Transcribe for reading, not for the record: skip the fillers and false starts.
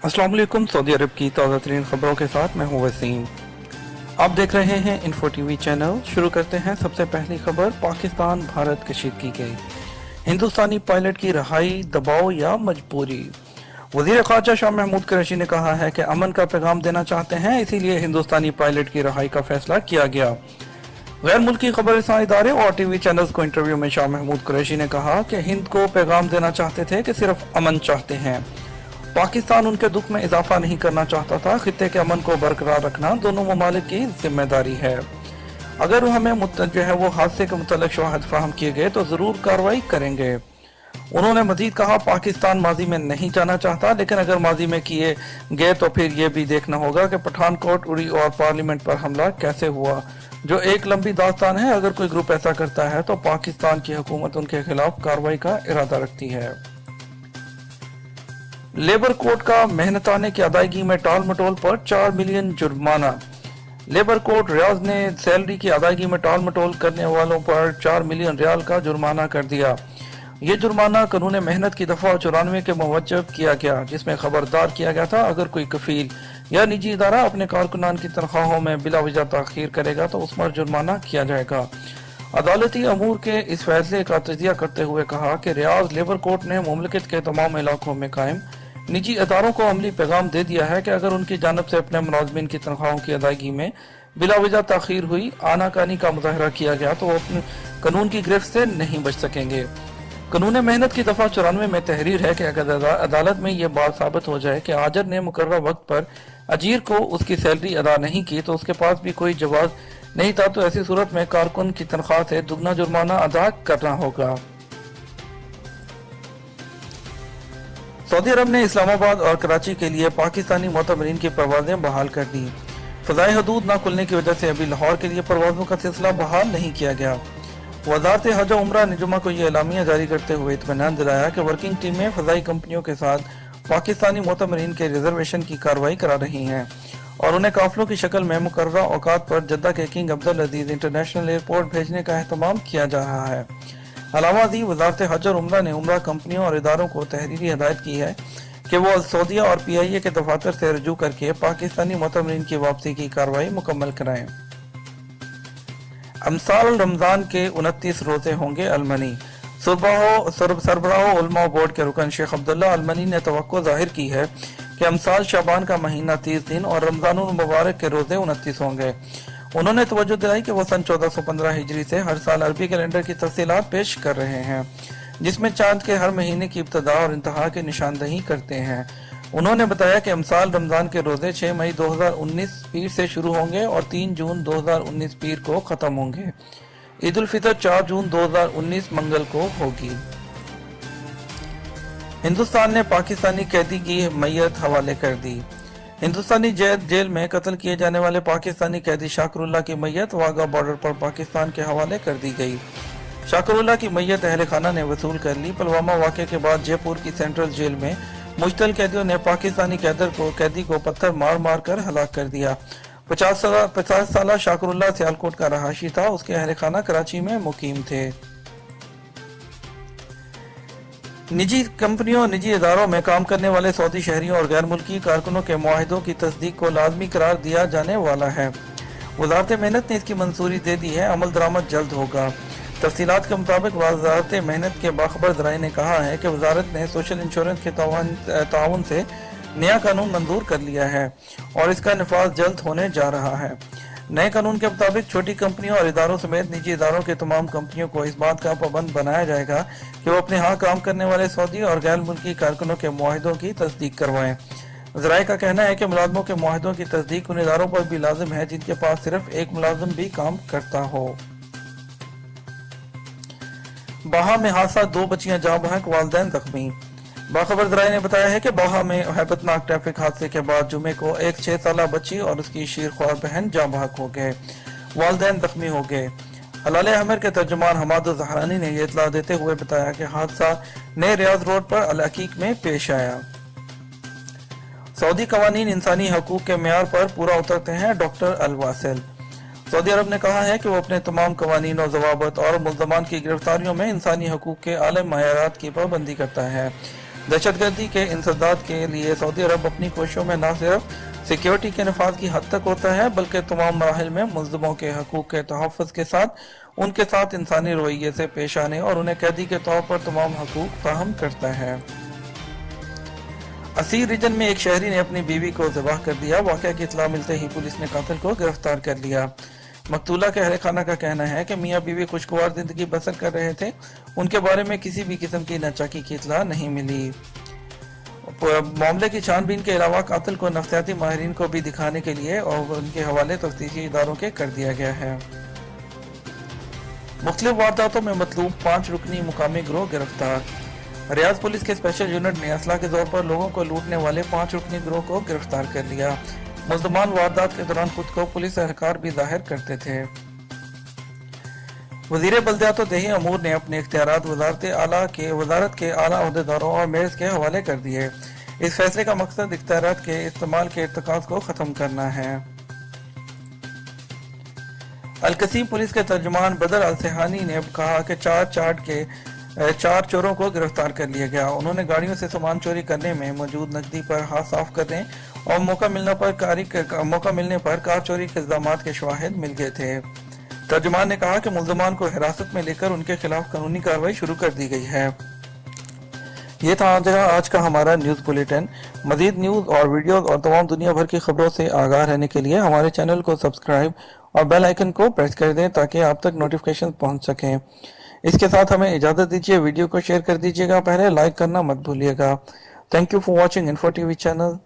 अस्सलाम वालेकुम। सऊदी अरब की ताज़ा तरीन खबरों के साथ मैं हूँ वसीम। आप देख रहे हैं इन्फो टीवी चैनल। शुरू करते हैं सबसे पहली खबर। पाकिस्तान भारत कशीदगी के हिंदुस्तानी पायलट की रहाई दबाव या मजबूरी। वज़ीर ख़ारजा शाह महमूद कुरैशी ने कहा है कि अमन का पैगाम देना चाहते हैं, इसीलिए हिंदुस्तानी पायलट की रहाई का फैसला किया गया। गैर मुल्की खबरसां इदारे और टीवी चैनल्स को इंटरव्यू में शाह महमूद कुरैशी ने कहा कि हिंद को पैगाम देना चाहते थे कि सिर्फ अमन चाहते हैं। पाकिस्तान उनके दुख में इजाफा नहीं करना चाहता था। खित्ते के अमन को बरकरार रखना दोनों ममालिक की जिम्मेदारी है। अगर हमें जो है वो हादसे के मुतल्लिक शवाहिद फराहम किए गए तो जरूर कार्रवाई करेंगे। उन्होंने मजीद कहा, पाकिस्तान माजी में नहीं जाना चाहता, लेकिन अगर माजी में किए गए तो फिर ये भी देखना होगा कि पठानकोट, उड़ी और पार्लियामेंट पर हमला कैसे हुआ, जो एक लंबी दास्तान है। अगर कोई ग्रुप ऐसा करता है तो पाकिस्तान की हुकूमत उनके खिलाफ कार्रवाई का इरादा रखती है। लेबर कोड का मेहनताने की अदायगी में टाल मटोल पर 4 मिलियन जुर्माना। लेबर कोड रियाज ने सैलरी की अदायगी में टाल मटोल करने वालों पर 4 मिलियन रियाल का जुर्माना कर दिया। ये जुर्माना कानून मेहनत की दफा 94 के मुवज्जब किया गया, जिसमें खबरदार किया गया था अगर कोई कफील या निजी इदारा अपने कारकुनान की तनख्वाहों में बिला वजह ताखीर करेगा तो उस पर जुर्माना किया जाएगा। अदालती अमूर के इस फैसले का तजिया करते हुए कहा कि रियाज लेबर कोर्ट ने मुमलिकत के तमाम इलाकों में कायम निजी इदारों को अमली पैगाम दे दिया है कि अगर उनकी जानब से अपने मुलाजमीन की तनख्वाहों की अदायगी में बिला वजह ताखीर हुई, आनाकानी का मुजाहरा किया गया तो वो अपने कानून की गिरफ्त से नहीं बच सकेंगे। कानून मेहनत की दफा 94 में तहरीर है कि अगर अदालत में ये बात साबित हो जाए कि आजर ने मुकर्रर वक्त पर अजीर को उसकी सैलरी अदा नहीं की तो उसके पास भी कोई जवाब नहीं था, तो ऐसी सूरत में कारकुन की तनख्वाह से दुगना जुर्माना अदा करना होगा। सऊदी अरब ने इस्लामाबाद और कराची के लिए पाकिस्तानी मोतमरीन की परवाजें बहाल कर दी। फ़ज़ाई हदूद न खुलने की वजह से अभी लाहौर के लिए परवाजों का सिलसिला बहाल नहीं किया गया। वज़ारत हज और उम्रा ने जुमा को यह एलामिया जारी करते हुए इत्मीनान दिलाया कि वर्किंग टीमें फ़ज़ाई कंपनियों के साथ पाकिस्तानी मोतमरीन के रिजर्वेशन की कार्रवाई करा रही हैं और उन्हें काफिलों की शक्ल में मुकर्ररा औकात पर जद्दा के किंग अब्दुल अजीज इंटरनेशनल एयरपोर्ट भेजने का एहतमाम किया जा रहा है। अलावा दी वज़ारत हज और उम्रा ने उम्रा कंपनियों और इदारों को तहरीरी हिदायत की है कि वो सऊदीया और PIA के दफातर से रजू करके पाकिस्तानी मोतमरीन की वापसी की कार्रवाई मुकम्मल कराएं। अमसाल रमजान के 29 रोजे होंगे अलमनी। सरबराह उलमा बोर्ड के रुकन शेख अब्दुल्ला अलमनी ने तवक्को जाहिर की है कि अमसाल शाबान का महीना 30 दिन और रमजानुल मुबारक के रोजे 29 होंगे। उन्होंने तवज्जो दिलाई कि वो सन 1415 हिजरी से हर साल अरबी कैलेंडर की तफसीलात पेश कर रहे हैं, जिसमें चांद के हर महीने की इब्तदा और इंतहा की निशानदही करते हैं। उन्होंने बताया कि अमसाल रमजान के रोजे 6 मई 2019 पीर से शुरू होंगे और 3 जून 2019 पीर को खत्म होंगे। ईद उल फितर 4 जून 2019 मंगल को होगी। हिंदुस्तान ने पाकिस्तानी कैदी की मैयत हवाले कर दी। हिंदुस्तानी जेल में कत्ल किए जाने वाले पाकिस्तानी कैदी शाकरुल्लाह की मैयत वाघा बॉर्डर पर पाकिस्तान के हवाले कर दी गई। शाकरुल्लाह की मैयत अहले खाना ने वसूल कर ली। पुलवामा वाक़े के बाद जयपुर की सेंट्रल जेल में मुश्तल कैदियों ने पाकिस्तानी कैदी को पत्थर मार मार कर हलाक कर दिया। 50 साल शाकरुल्लाह सियालकोट का रहायशी था। उसके अहले खाना कराची में मुकीम थे। निजी कंपनियों निजी इदारों में काम करने वाले सऊदी शहरियों और गैर मुल्की कारकुनों के मुआहिदों की तस्दीक को लाजमी करार दिया जाने वाला है। वज़ारत मेहनत ने इसकी मंजूरी दे दी है। अमल दरामद जल्द होगा। तफसीलात के मुताबिक वज़ारत मेहनत के बाखबर ज़राए ने कहा है कि वज़ारत ने सोशल इंश्योरेंस के ताउन से नया कानून मंजूर कर लिया है और इसका नफाज जल्द होने जा रहा है। नए कानून के मुताबिक छोटी कंपनियों और इदारों समेत निजी इदारों के तमाम कंपनियों को इस बात का पाबंद बनाया जाएगा कि वो अपने यहाँ काम करने वाले सऊदी और गैर मुल्की कारकुनों के मुआहिदों की तस्दीक करवाएं। ज़राए का कहना है कि मुलाजमों के मुआहिदों की तस्दीक उन इदारों पर भी लाजिम है जिनके पास सिर्फ एक मुलाजिम भी काम करता हो। बाहा में हादसा, 2 बच्चियां जाँ बहक, वालिदैन जख्मी। बाखबर ज़राए ने बताया है कि बाहा में हैबतनाक ट्रैफिक हादसे के बाद जुमे को एक 6 साल बच्ची और उसकी शीरख्वार बहन जाँ बहक हो गए, वालिदैन जख्मी हो गए। हलाल अहमर के तर्जुमान हमाद ज़हरानी ने यह इतला देते हुए बताया कि हादसा नए रियाज रोड पर अल हकीक में पेश आया। सऊदी कवानीन इंसानी हकूक के मेयार पर पूरा उतरते हैं, डॉक्टर अल वासिल। सऊदी अरब ने कहा है कि वो अपने तमाम कवानीन और ज़वाबत और मुल्ज़मान की गिरफ्तारियों में इंसानी हकूक के आला मयारात की पाबंदी करता है। दहशतगर्दी के इंसदाद के लिए सऊदी अरब अपनी कोशिशों में न सिर्फ सिक्योरिटी के नफाज की हद तक होता है बल्कि तमाम मराहिल में मुल्ज़िमों के हकूक़ के तहफ़्फ़ुज़ के साथ उनके साथ इंसानी रवैये से पेश आने और उन्हें कैदी के तौर पर तमाम हकूक़ फराहम करता है। असीर रीजन में एक शहरी ने अपनी बीवी को ज़बाह कर दिया। वाक़या की इत्तला मिलते ही पुलिस ने कातिल को गिरफ्तार कर लिया। मकतूला के अहले खाना का कहना है कि मियाँ बीवी खुशगवार जिंदगी बसर कर रहे थे। उनके बारे में किसी भी किस्म की नाचाकी की इत्तला नहीं मिली। मामले की छानबीन के अलावा कातिल को नफ्सियाती माहिरीन को भी दिखाने के लिए और उनके हवाले तफ्तीशी इदारों के कर दिया गया है। मुख्तलिफ वारदातों में मतलूब 5 रुकनी मुकामी गिरोह गिरफ्तार। रियाज पुलिस के स्पेशल यूनिट ने असला के जोर पर लोगों को लूटने वाले 5 रुकनी गिरोह को गिरफ्तार कर लिया। मुल्ज़िमान वारदात के दौरान खुद को पुलिस एहलकार भी जाहिर करते थे। वज़ीर बल्दियात और देही अमूर ने अपने इख्तियारात वजारत के आला अहदेदारों और मेयर्स के हवाले कर दिए। इस फैसले का मकसद इख्तियारात के इस्तेमाल के इर्तिकाज़ को ख़त्म करना है। अलकसीम पुलिस के तर्जुमान बदर अल सेहानी ने कहा कि 4 चोरों को गिरफ्तार कर लिया गया। उन्होंने गाड़ियों से सामान चोरी करने में मौजूद नकदी पर हाथ साफ करने और मौका मिलने पर कार चोरी के इल्जामात के शवाहिद मिल गए थे। तर्जुमान ने कहा कि मुल्ज़िमान को हिरासत में लेकर उनके खिलाफ कानूनी कार्रवाई शुरू कर दी गई है। ये था आज का हमारा न्यूज़ बुलेटिन। मज़ीद न्यूज़ और वीडियोज़ और तमाम दुनिया भर की खबरों से आगाह रहने के लिए हमारे चैनल को सब्सक्राइब और बेल आइकन को प्रेस कर दें ताकि आप तक नोटिफिकेशन पहुंच सकें। इसके साथ हमें इजाज़त दीजिए। वीडियो को शेयर कर दीजिएगा, पहले लाइक करना मत भूलिएगा। Thank you for watching info TV channel.